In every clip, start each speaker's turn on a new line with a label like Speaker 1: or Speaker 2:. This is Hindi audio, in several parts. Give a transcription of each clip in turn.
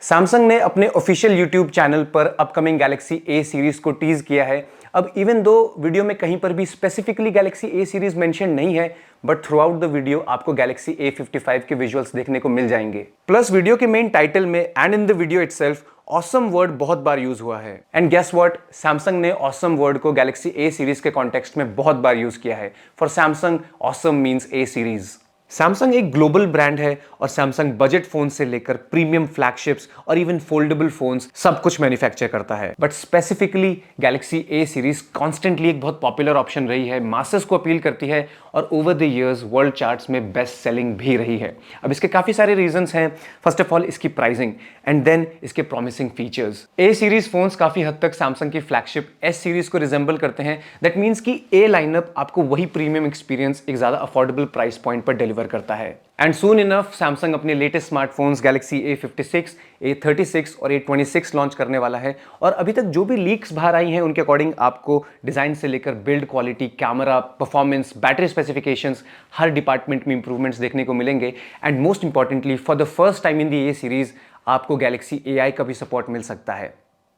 Speaker 1: सैमसंग ने अपने ऑफिशियल यूट्यूब चैनल पर अपकमिंग गैलेक्सी ए सीरीज को टीज किया है। अब इवन दो वीडियो में कहीं पर भी specifically Galaxy A series mention नहीं है, but through out the video आपको गैलेक्सी A55 के विजुअल्स देखने को मिल जाएंगे। प्लस वीडियो के मेन टाइटल में and in the video itself awesome word बहुत बार यूज हुआ है। एंड गेस व्हाट, सैमसंग ने ऑसम वर्ड को गैलेक्सी ए सीरीज के कॉन्टेक्स्ट में बहुत बार यूज किया है। For Samsung awesome means A series. Samsung एक ग्लोबल ब्रांड है और सैमसंग बजट फोन से लेकर प्रीमियम फ्लैगशिप्स और इवन फोल्डेबल फोन्स सब कुछ मैन्युफैक्चर करता है। But specifically Galaxy A series constantly एक बहुत पॉपुलर ऑप्शन रही है, मासेस को अपील करती है और over the years world charts में बेस्ट सेलिंग भी रही है। अब इसके काफी सारे रीजंस हैं। फर्स्ट ऑफ ऑल इसकी प्राइसिंग एंड देन इसके प्रॉमिसिंग फीचर्स। ए सीरीज फोन्स काफी हद तक सैमसंग की फ्लैगशिप एस सीरीज को रिजेंबल करते हैं। दैट मीन्स कि ए लाइनअप आपको वही प्रीमियम एक्सपीरियंस एक ज्यादा अफोर्डेबल प्राइस पॉइंट पर डिलीवर करता है। एंड सून इनफ सैमसंग अपने latest smartphones Galaxy A56, A36 और A26 लॉन्च करने वाला है। और अभी तक जो भी लीक्स बाहर आई हैं उनके अकॉर्डिंग आपको डिजाइन से लेकर build quality, camera performance, battery specifications, हर डिपार्टमेंट में इंप्रूवमेंट्स देखने को मिलेंगे। And most importantly for the first time in the A series आपको गैलेक्सी AI का भी सपोर्ट मिल सकता है।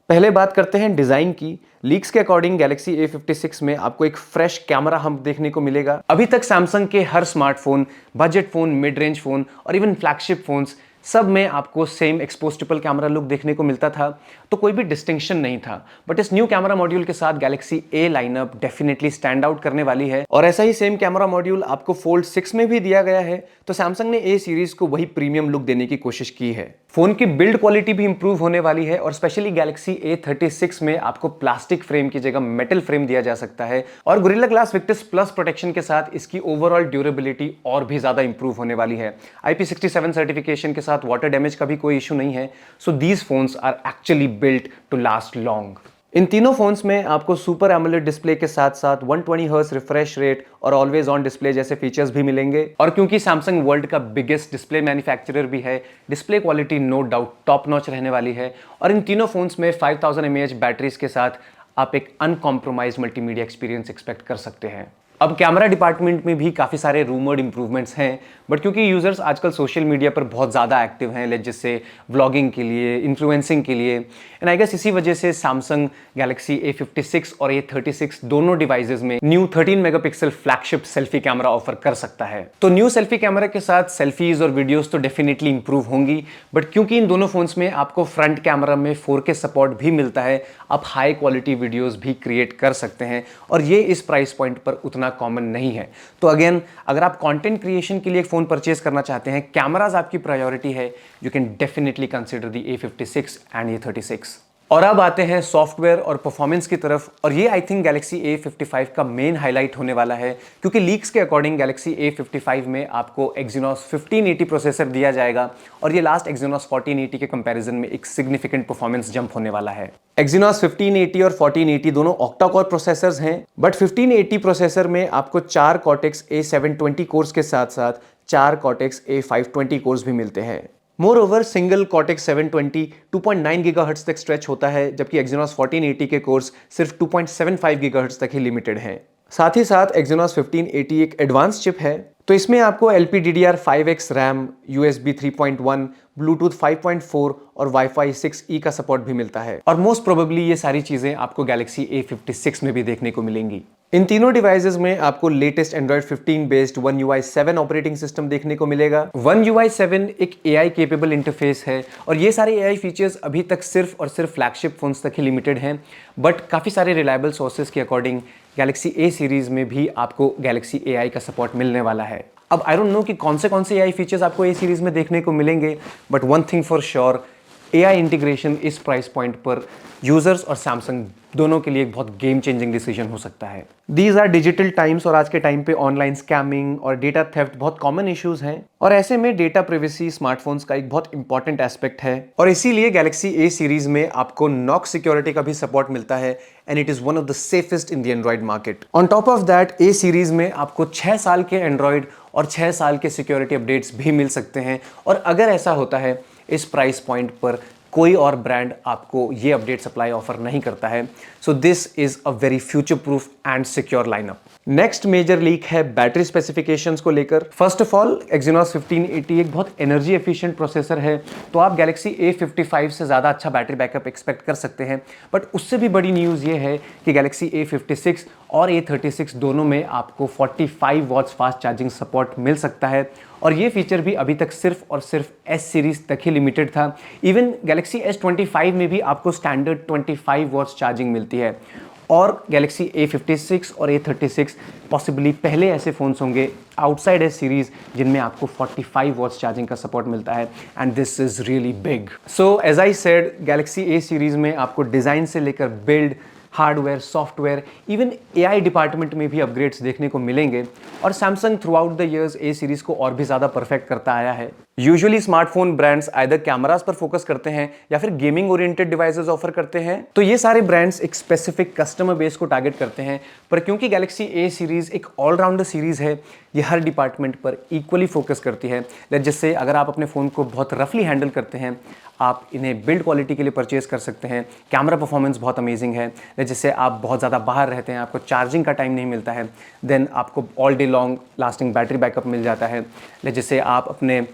Speaker 1: पहले बात करते हैं डिजाइन की। लीक्स के अकॉर्डिंग गैलेक्सी A56 में आपको एक फ्रेश कैमरा हम्प देखने को मिलेगा। अभी तक सैमसंग के हर smartphone, budget phone, mid range phone और इवन फ्लैगशिप फोन्स सब में आपको same expose triple camera look देखने को मिलता था, तो कोई भी डिस्टिंक्शन नहीं था। बट इस न्यू कैमरा मॉड्यूल के साथ Galaxy A lineup definitely stand out करने वाली है। और ऐसा ही सेम कैमरा मॉड्यूल आपको फोल्ड 6 में भी दिया गया है। तो सैमसंग ने ए सीरीज को वही प्रीमियम लुक देने की कोशिश की है। फोन की बिल्ड क्वालिटी भी इंप्रूव होने वाली है और स्पेशली गैलेक्सी A36 में आपको प्लास्टिक फ्रेम की जगह मेटल फ्रेम दिया जा सकता है। और gorilla glass Victus plus protection के साथ इसकी ओवरऑल ड्यूरेबिलिटी और भी ज्यादा इंप्रूव होने वाली है। IP67 सर्टिफिकेशन के साथ वाटर डैमेज का भी कोई इशू नहीं है। So these phones are actually built to last long. इन तीनों फोन्स में आपको सुपर एमोलेड डिस्प्ले के साथ साथ 120 हर्ट्ज रिफ्रेश रेट और ऑलवेज ऑन डिस्प्ले जैसे फीचर्स भी मिलेंगे। और क्योंकि सैमसंग वर्ल्ड का बिगेस्ट डिस्प्ले मैन्युफैक्चरर भी है, display quality no doubt top notch रहने वाली है। और इन तीनों फोन्स में 5000 mAh बैटरीज के साथ आप एक अनकॉम्प्रोमाइज्ड मल्टीमीडिया एक्सपीरियंस एक्सपेक्ट कर सकते हैं। अब कैमरा डिपार्टमेंट में भी काफ़ी सारे रूमर्ड इंप्रूवमेंट्स हैं, बट क्योंकि यूजर्स आजकल सोशल मीडिया पर बहुत ज़्यादा एक्टिव हैं, लेट जैसे व्लॉगिंग के लिए, इन्फ्लुएंसिंग के लिए, एंड आई गेस इसी वजह से सैमसंग गैलेक्सी A56 और A36 दोनों डिवाइसेस में new 13 megapixel flagship selfie camera offer कर सकता है। तो न्यू सेल्फी कैमरा के साथ सेल्फीज और वीडियोस तो डेफिनेटली इंप्रूव होंगी, बट क्योंकि इन दोनों फोन्स में आपको फ्रंट कैमरा में 4K सपोर्ट भी मिलता है, आप हाई क्वालिटी वीडियोस भी क्रिएट कर सकते हैं। और ये इस प्राइस पॉइंट पर उतना कॉमन नहीं है। तो अगेन, अगर आप कंटेंट क्रिएशन के लिए एक फोन परचेज करना चाहते हैं, कैमराज आपकी प्रायोरिटी है, you can definitely consider the A56 and A36। और अब आते हैं सॉफ्टवेयर और परफॉर्मेंस की तरफ, और ये आई थिंक गैलेक्सी A55 का मेन हाईलाइट होने वाला है, क्योंकि लीक्स के अकॉर्डिंग गैलेक्सी A55 में आपको Exynos 1580 प्रोसेसर दिया जाएगा और ये लास्ट Exynos 1480 के कंपैरिजन में एक सिग्निफिकेंट परफॉर्मेंस जंप होने वाला है। Exynos 1580 और 1480 दोनों ऑक्टा कोर प्रोसेसर्स हैं, बट 1580 प्रोसेसर में आपको 4 Cortex A720 कोर्स के साथ साथ 4 Cortex A520 कोर्स भी मिलते हैं। More over single Cortex 720 2.9 GHz तक स्ट्रेच होता है, जबकि Exynos 1480 के कोर्स सिर्फ 2.75 GHz तक ही लिमिटेड हैं। साथ ही साथ Exynos 1580 एक एडवांस चिप है, तो इसमें आपको LPDDR5X रैम, USB 3.1, Bluetooth 5.4 और Wi-Fi 6E का सपोर्ट भी मिलता है। और मोस्ट प्रोबेबली ये सारी चीजें आपको गैलेक्सी A56 में भी देखने को मिलेंगी। इन तीनों डिवाइसेस में आपको latest Android 15 based One UI 7 operating system देखने को मिलेगा। One UI 7 एक AI केपेबल इंटरफेस है और ये सारे AI फीचर्स अभी तक सिर्फ और सिर्फ फ्लैगशिप फोन्स तक ही लिमिटेड हैं, बट काफ़ी सारे रिलायबल सोर्सेज के अकॉर्डिंग गैलेक्सी A सीरीज में भी आपको गैलेक्सी AI का सपोर्ट मिलने वाला है। अब आई डोंट नो कि कौन से AI फीचर्स आपको A सीरीज में देखने को मिलेंगे, but one thing for sure, AI integration इस प्राइस पॉइंट पर यूजर्स और सैमसंग दोनों के लिए एक बहुत गेम चेंजिंग डिसीजन हो सकता है। दीज आर डिजिटल टाइम्स और आज के टाइम पे ऑनलाइन स्कैमिंग और डेटा थेफ्ट बहुत कॉमन इश्यूज हैं, और ऐसे में डेटा प्राइवेसी स्मार्टफोन्स का एक बहुत इंपॉर्टेंट एस्पेक्ट है। और इसीलिए गैलेक्सी A सीरीज में आपको नॉक सिक्योरिटी का भी सपोर्ट मिलता है and it is one of the safest in the Android market. On top of that A series में आपको 6 साल के एंड्रॉइड और 6 साल के सिक्योरिटी अपडेट्स भी मिल सकते हैं। और अगर ऐसा होता है, इस प्राइस पॉइंट पर कोई और ब्रांड आपको ये अपडेट सप्लाई ऑफर नहीं करता है। So this is a very future proof and secure lineup. Next major leak है बैटरी स्पेसिफिकेशंस को लेकर। फर्स्ट ऑफ ऑल Exynos 1580 एक बहुत एनर्जी एफिशिएंट प्रोसेसर है, तो आप Galaxy A55 से ज़्यादा अच्छा बैटरी बैकअप एक्सपेक्ट कर सकते हैं। बट उससे भी बड़ी न्यूज़ ये है कि Galaxy A56 और A36 दोनों में आपको 45 वॉट्स फास्ट चार्जिंग सपोर्ट मिल सकता है, और ये फीचर भी अभी तक सिर्फ और सिर्फ S सीरीज तक ही लिमिटेड था। इवन Galaxy S25 में भी आपको स्टैंडर्ड 25 वॉट्स चार्जिंग मिलती है, और Galaxy A56 और A36 पॉसिबली पहले ऐसे फ़ोन्स होंगे आउटसाइड S सीरीज़ जिनमें आपको 45 वॉट्स चार्जिंग का सपोर्ट मिलता है, and this is really big. So as I said, Galaxy A series में आपको डिज़ाइन से लेकर build, hardware, software, even AI department में भी अपग्रेड्स देखने को मिलेंगे, और Samsung throughout the years A series को और भी ज़्यादा परफेक्ट करता आया है। Usually smartphone brands either cameras पर फोकस करते हैं या फिर गेमिंग ओरिएंटेड डिवाइसेस ऑफर करते हैं, तो ये सारे ब्रांड्स एक स्पेसिफिक कस्टमर बेस को टारगेट करते हैं। पर क्योंकि Galaxy A सीरीज़ एक ऑलराउंडर सीरीज़ है, ये हर डिपार्टमेंट पर इक्वली फोकस करती है। जिससे अगर आप अपने फ़ोन को बहुत रफली हैंडल करते हैं, आप इन्हें बिल्ड क्वालिटी के लिए परचेज कर सकते हैं। कैमरा परफॉर्मेंस बहुत अमेजिंग है। जिससे आप बहुत ज़्यादा बाहर रहते हैं, आपको चार्जिंग का टाइम नहीं मिलता है, देन आपको all day long lasting battery backup मिल जाता है। जिससे आप अपने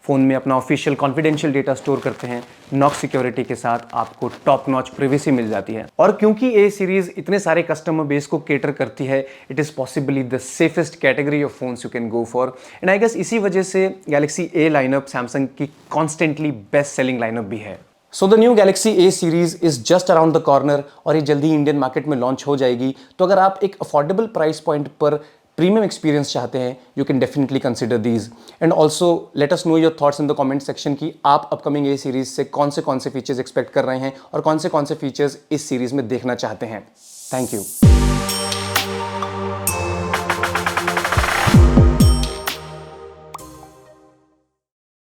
Speaker 1: फ़ोन में अपना ऑफिशियल कॉन्फिडेंशियल डेटा स्टोर करते हैं, नॉक सिक्योरिटी के साथ आपको टॉप नॉच प्रिवेसी मिल जाती है। और क्योंकि A सीरीज़ इतने सारे कस्टमर बेस को केटर करती है, it is possibly the safest category of phones you can go for, and I guess इसी वजह से Galaxy A लाइनअप सैमसंग की कॉन्स्टेंटली बेस्ट सेलिंग लाइनअप भी है। So the new Galaxy A series is just around the corner, और ये जल्दी ही इंडियन मार्केट में लॉन्च हो जाएगी। तो अगर आप एक अफोर्डेबल प्राइस पॉइंट पर प्रीमियम एक्सपीरियंस चाहते हैं, you can definitely consider these. And also let us know your thoughts in the comment section कि आप अपकमिंग A सीरीज से कौन से फीचर्स एक्सपेक्ट कर रहे हैं और कौन से फीचर्स इस सीरीज में देखना चाहते हैं। Thank you.